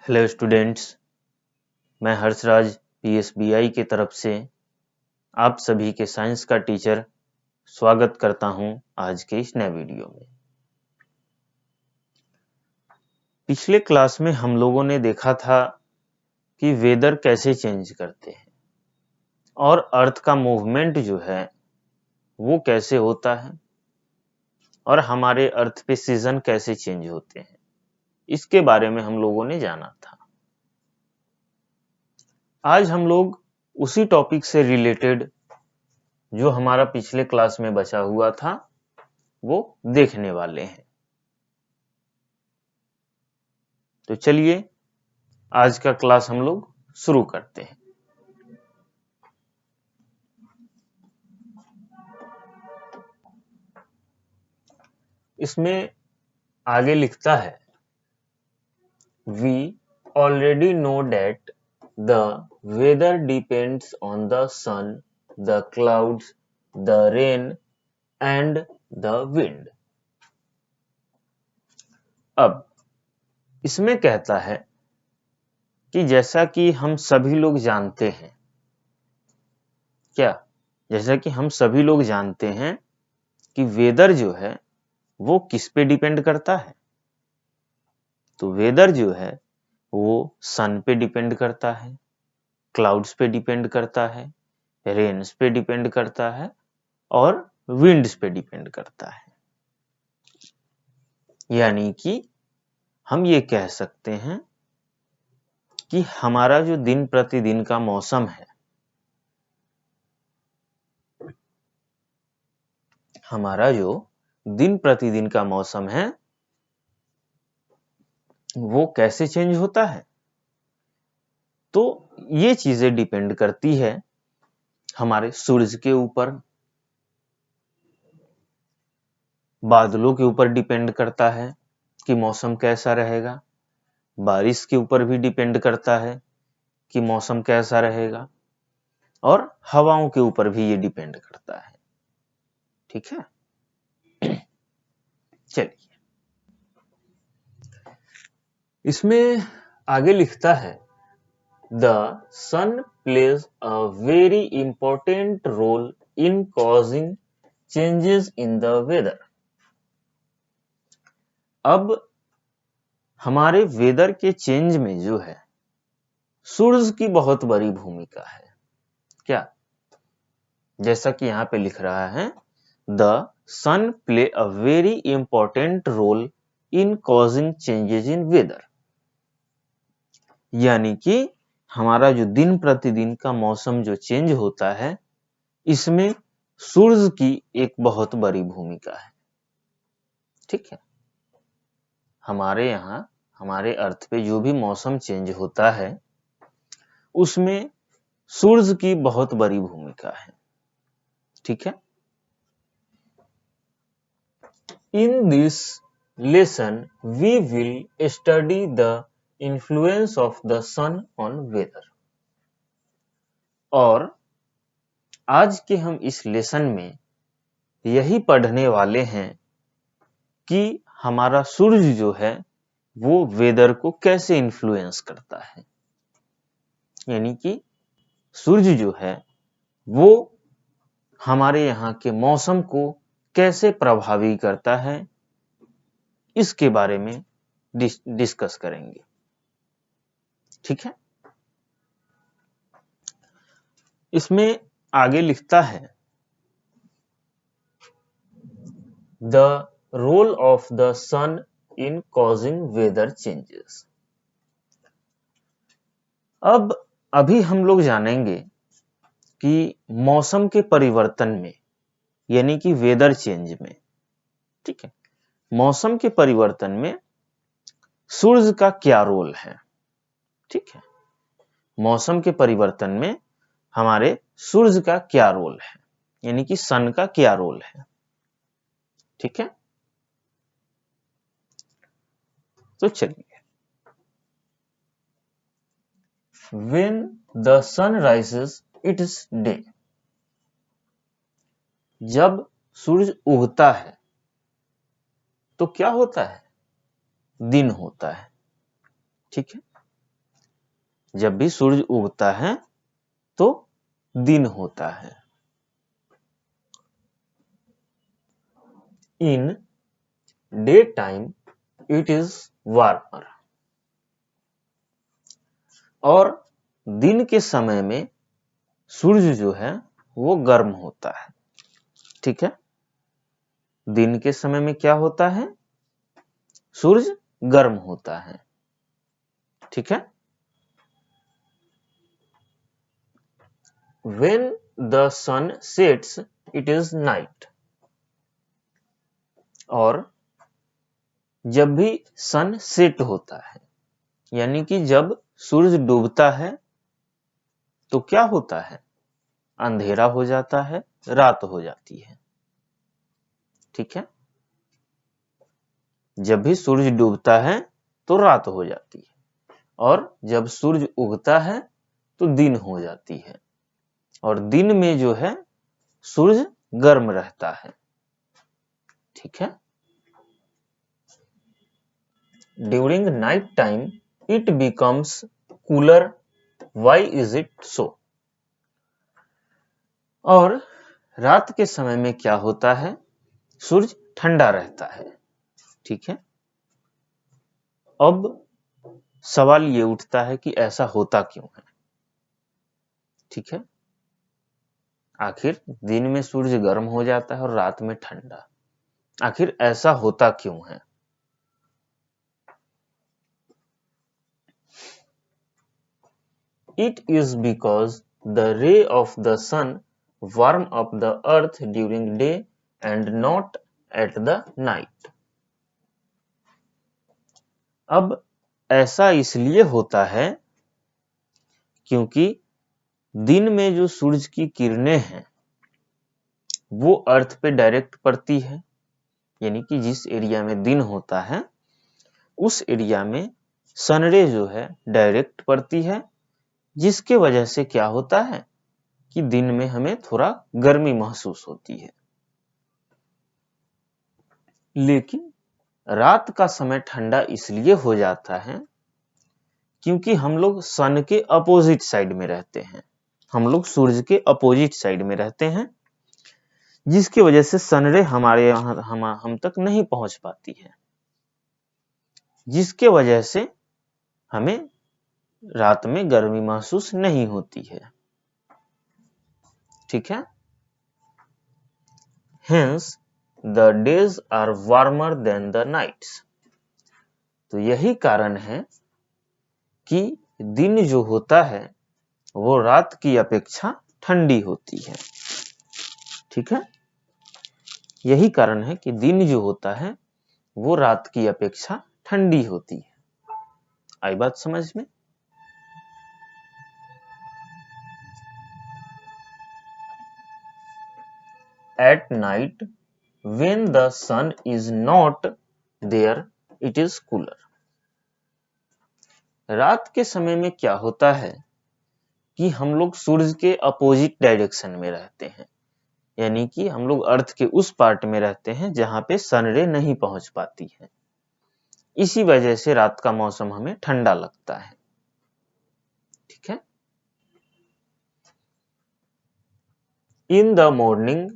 Hello students, मैं हर्षराज पीएसबीआई की तरफ से आप सभी के साइंस का टीचर स्वागत करता हूं आज के इस नए वीडियो में। पिछले क्लास में हम लोगों ने देखा था कि वेदर कैसे चेंज करते हैं और अर्थ का मूवमेंट जो है वो कैसे होता है और हमारे अर्थ पे सीजन कैसे चेंज होते हैं, इसके बारे में हम लोगों ने जाना था। आज हम लोग उसी टॉपिक से रिलेटेड जो हमारा पिछले क्लास में बचा हुआ था वो देखने वाले हैं। तो चलिए आज का क्लास हम लोग शुरू करते हैं। इसमें आगे लिखता है, We already know that the weather depends on the sun, the clouds, the rain and the wind. अब इसमें कहता है कि जैसा कि हम सभी लोग जानते हैं, जैसा कि हम सभी लोग जानते हैं कि वेदर जो है वो किस पे डिपेंड करता है। तो वेदर जो है वो सन पे डिपेंड करता है, क्लाउड्स पे डिपेंड करता है, रेन्स पे डिपेंड करता है और विंड्स पे डिपेंड करता है। यानी कि हम ये कह सकते हैं कि हमारा जो दिन प्रतिदिन का मौसम है, हमारा जो दिन प्रतिदिन का मौसम है वो कैसे चेंज होता है। तो ये चीजें डिपेंड करती है हमारे सूरज के ऊपर, बादलों के ऊपर डिपेंड करता है कि मौसम कैसा रहेगा, बारिश के ऊपर भी डिपेंड करता है कि मौसम कैसा रहेगा और हवाओं के ऊपर भी ये डिपेंड करता है। ठीक है, चलिए इसमें आगे लिखता है, The sun plays a very important role in causing changes in the weather. अब हमारे वेदर के चेंज में जो है सूरज की बहुत बड़ी भूमिका है। क्या? जैसा कि यहां पे लिख रहा है, The sun play a very important role in causing changes in weather. यानी कि हमारा जो दिन प्रतिदिन का मौसम जो चेंज होता है इसमें सूरज की एक बहुत बड़ी भूमिका है। ठीक है, हमारे यहाँ हमारे अर्थ पे जो भी मौसम चेंज होता है उसमें सूरज की बहुत बड़ी भूमिका है। ठीक है, in this lesson we will study the influence of the sun on weather. और आज के हम इस लेसन में यही पढ़ने वाले हैं कि हमारा सूरज जो है वो वेदर को कैसे इन्फ्लुएंस करता है। यानी कि सूरज जो है वो हमारे यहाँ के मौसम को कैसे प्रभावी करता है, इसके बारे में डिस्कस करेंगे। ठीक है, इसमें आगे लिखता है, the role of the sun in causing weather changes. अब अभी हम लोग जानेंगे कि मौसम के परिवर्तन में, यानी कि वेदर चेंज में, ठीक है, मौसम के परिवर्तन में सूरज का क्या रोल है। ठीक है, मौसम के परिवर्तन में हमारे सूरज का क्या रोल है, यानी कि सन का क्या रोल है। ठीक है, तो चलिए, When the sun rises, it is day. जब सूरज उगता है तो क्या होता है? दिन होता है। ठीक है, जब भी सूरज उगता है तो दिन होता है। In day time it is warmer. और दिन के समय में सूरज जो है वो गर्म होता है। ठीक है, दिन के समय में क्या होता है? सूरज गर्म होता है। ठीक है। When the sun sets, it is night। और जब भी सन सेट होता है, यानी कि जब सूरज डूबता है तो क्या होता है? अंधेरा हो जाता है, रात हो जाती है। ठीक है, जब भी सूरज डूबता है तो रात हो जाती है, और जब सूरज उगता है तो दिन हो जाती है। और दिन में जो है सूरज गर्म रहता है। ठीक है। During night time it becomes cooler. Why is it so? और रात के समय में क्या होता है? सूरज ठंडा रहता है। ठीक है। अब सवाल ये उठता है कि ऐसा होता क्यों है? ठीक है, आखिर दिन में सूरज गर्म हो जाता है और रात में ठंडा, आखिर ऐसा होता क्यों है? It is because the ray of the sun warm up the earth during day and not at the night। अब ऐसा इसलिए होता है क्योंकि दिन में जो सूरज की किरणें हैं वो अर्थ पे डायरेक्ट पड़ती है, यानी कि जिस एरिया में दिन होता है उस एरिया में सनरे जो है डायरेक्ट पड़ती है, जिसके वजह से क्या होता है कि दिन में हमें थोड़ा गर्मी महसूस होती है। लेकिन रात का समय ठंडा इसलिए हो जाता है क्योंकि हम लोग सन के अपोजिट साइड में रहते हैं, हम लोग सूरज के अपोजिट साइड में रहते हैं, जिसकी वजह से सनरे हमारे यहाँ हम तक नहीं पहुंच पाती है, जिसके वजह से हमें रात में गर्मी महसूस नहीं होती है। ठीक है। Hence the days are warmer than the nights। तो यही कारण है कि दिन जो होता है वो रात की अपेक्षा ठंडी होती है। ठीक है, यही कारण है कि दिन जो होता है वो रात की अपेक्षा ठंडी होती है। आई बात समझ में? At night when the sun is not there it is cooler। रात के समय में क्या होता है कि हम लोग सूरज के अपोजिट डायरेक्शन में रहते हैं, यानी कि हम लोग अर्थ के उस पार्ट में रहते हैं जहां पे सनरे नहीं पहुंच पाती है। इसी वजह से रात का मौसम हमें ठंडा लगता है। ठीक है। In the morning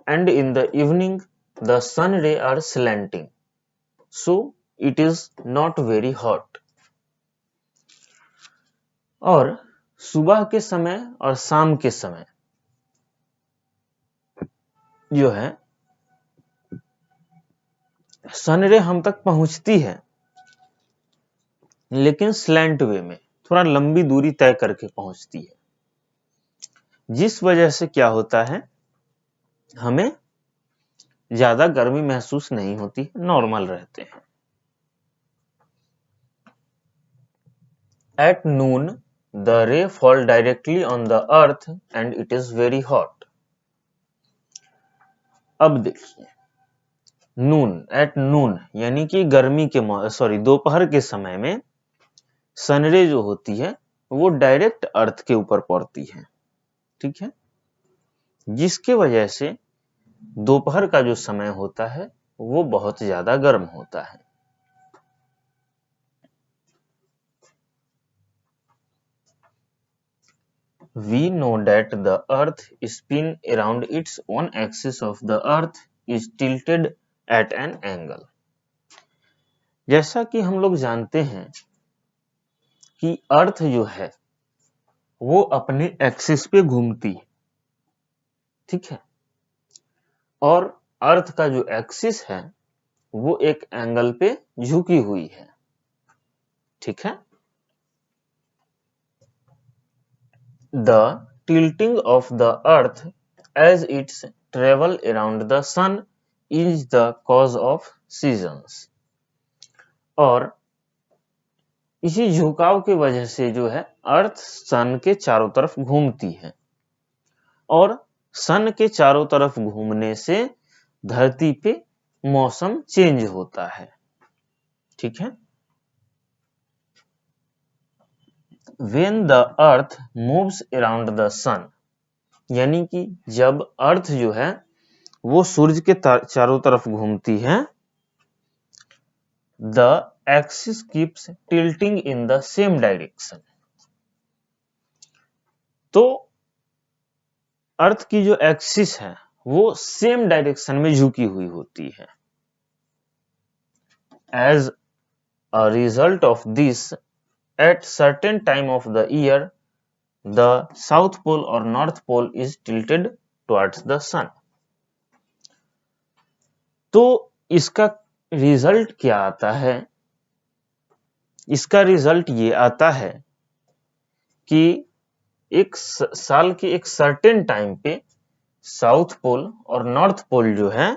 and in the evening the sun ray are slanting so it is not very hot. और सुबह के समय और शाम के समय जो है सनरे हम तक पहुंचती है, लेकिन स्लैंट वे में, थोड़ा लंबी दूरी तय करके पहुंचती है, जिस वजह से क्या होता है हमें ज्यादा गर्मी महसूस नहीं होती, नॉर्मल रहते हैं। एट नून द रे fall directly on the earth and it is very hot. अब देखिए, नून, एट नून यानी कि गर्मी के दोपहर के समय में सनरे जो होती है वो डायरेक्ट अर्थ के ऊपर पड़ती है। ठीक है, जिसके वजह से दोपहर का जो समय होता है वो बहुत ज्यादा गर्म होता है। We know that the earth spin around its own axis of the earth is tilted at an angle. जैसा कि हम लोग जानते हैं कि अर्थ जो है वो अपने एक्सिस पे घूमती है, ठीक है, और अर्थ का जो एक्सिस है वो एक एंगल पे झुकी हुई है, ठीक है। The tilting of the earth as its travel around the sun is the cause of seasons. और इसी झुकाव की वजह से जो है अर्थ सन के चारों तरफ घूमती है और सन के चारों तरफ घूमने से धरती पे मौसम चेंज होता है, ठीक है। When the earth moves around the sun, यानी कि जब अर्थ जो है वो सूर्य के चारों तरफ घूमती है, the axis keeps tilting in the same direction. तो अर्थ की जो एक्सिस है वो सेम डायरेक्शन में झुकी हुई होती है। As a result of this, at certain time of the year, the south pole or north pole is tilted towards the sun. तो इसका रिजल्ट क्या आता है? इसका रिजल्ट ये आता है कि एक साल के एक सर्टेन टाइम पे साउथ पोल और नॉर्थ पोल जो है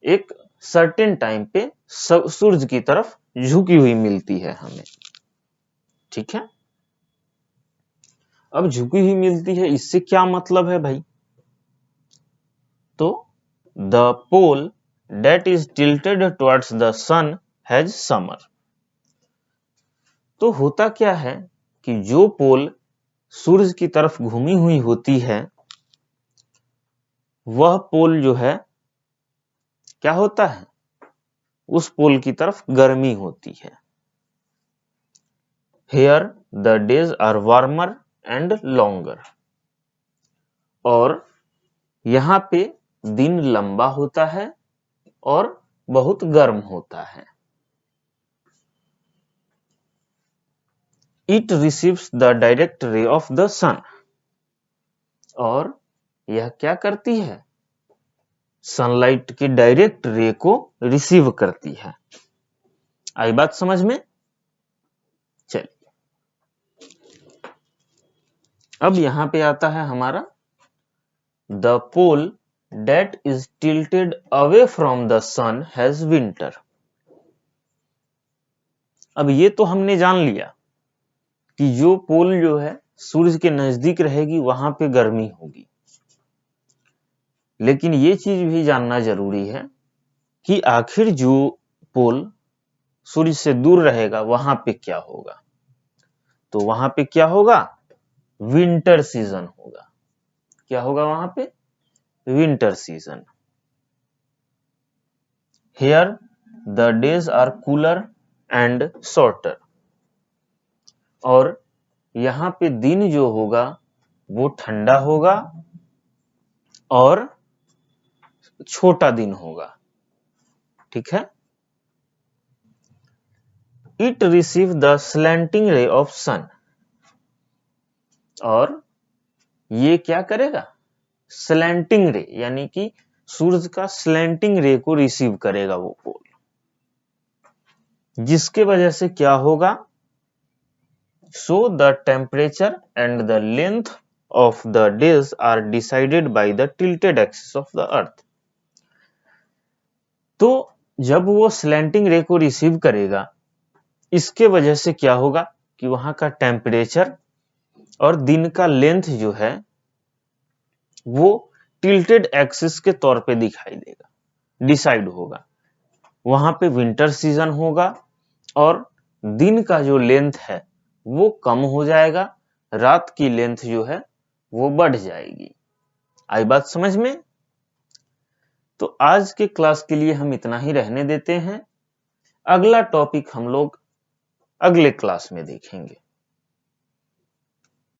एक सर्टेन टाइम पे सूरज की तरफ झुकी हुई मिलती है हमें, ठीक है। अब झुकी हुई मिलती है, इससे क्या मतलब है भाई? तो the pole that is tilted towards the sun has summer. तो होता क्या है कि जो पोल सूरज की तरफ घूमी हुई होती है वह पोल जो है क्या होता है, उस पोल की तरफ गर्मी होती है। Here the days are warmer and longer. और यहां पे दिन लंबा होता है और बहुत गर्म होता है। It receives the direct ray of the sun. और यह क्या करती है? सनलाइट की डायरेक्ट रे को रिसीव करती है। आई बात समझ में? चलिए अब यहां पे आता है हमारा the pole that is tilted away from the sun has winter. अब ये तो हमने जान लिया कि जो पोल जो है सूरज के नजदीक रहेगी वहां पे गर्मी होगी, लेकिन ये चीज भी जानना जरूरी है कि आखिर जो पोल सूरज से दूर रहेगा वहां पे क्या होगा। तो वहां पे क्या होगा? विंटर सीजन होगा। क्या होगा वहां पे? Winter season. Here the days are cooler and shorter. और यहां पे दिन जो होगा वो ठंडा होगा और छोटा दिन होगा, ठीक है। It receive the slanting ray of sun. और ये क्या करेगा? स्लैंटिंग रे, यानी कि सूरज का स्लैंटिंग रे को रिसीव करेगा वो पोल, जिसके वजह से क्या होगा? So the temperature and the length of the days are decided by the tilted axis of the earth. तो जब वो स्लैंटिंग रे को रिसीव करेगा इसके वजह से क्या होगा कि वहां का टेम्परेचर और दिन का लेंथ जो है वो टिल्टेड एक्सिस के तौर पे दिखाई देगा, डिसाइड होगा। वहां पे विंटर सीजन होगा और दिन का जो लेंथ है वो कम हो जाएगा, रात की लेंथ जो है वो बढ़ जाएगी। आई बात समझ में? तो आज के क्लास के लिए हम इतना ही रहने देते हैं। अगला टॉपिक हम लोग अगले क्लास में देखेंगे।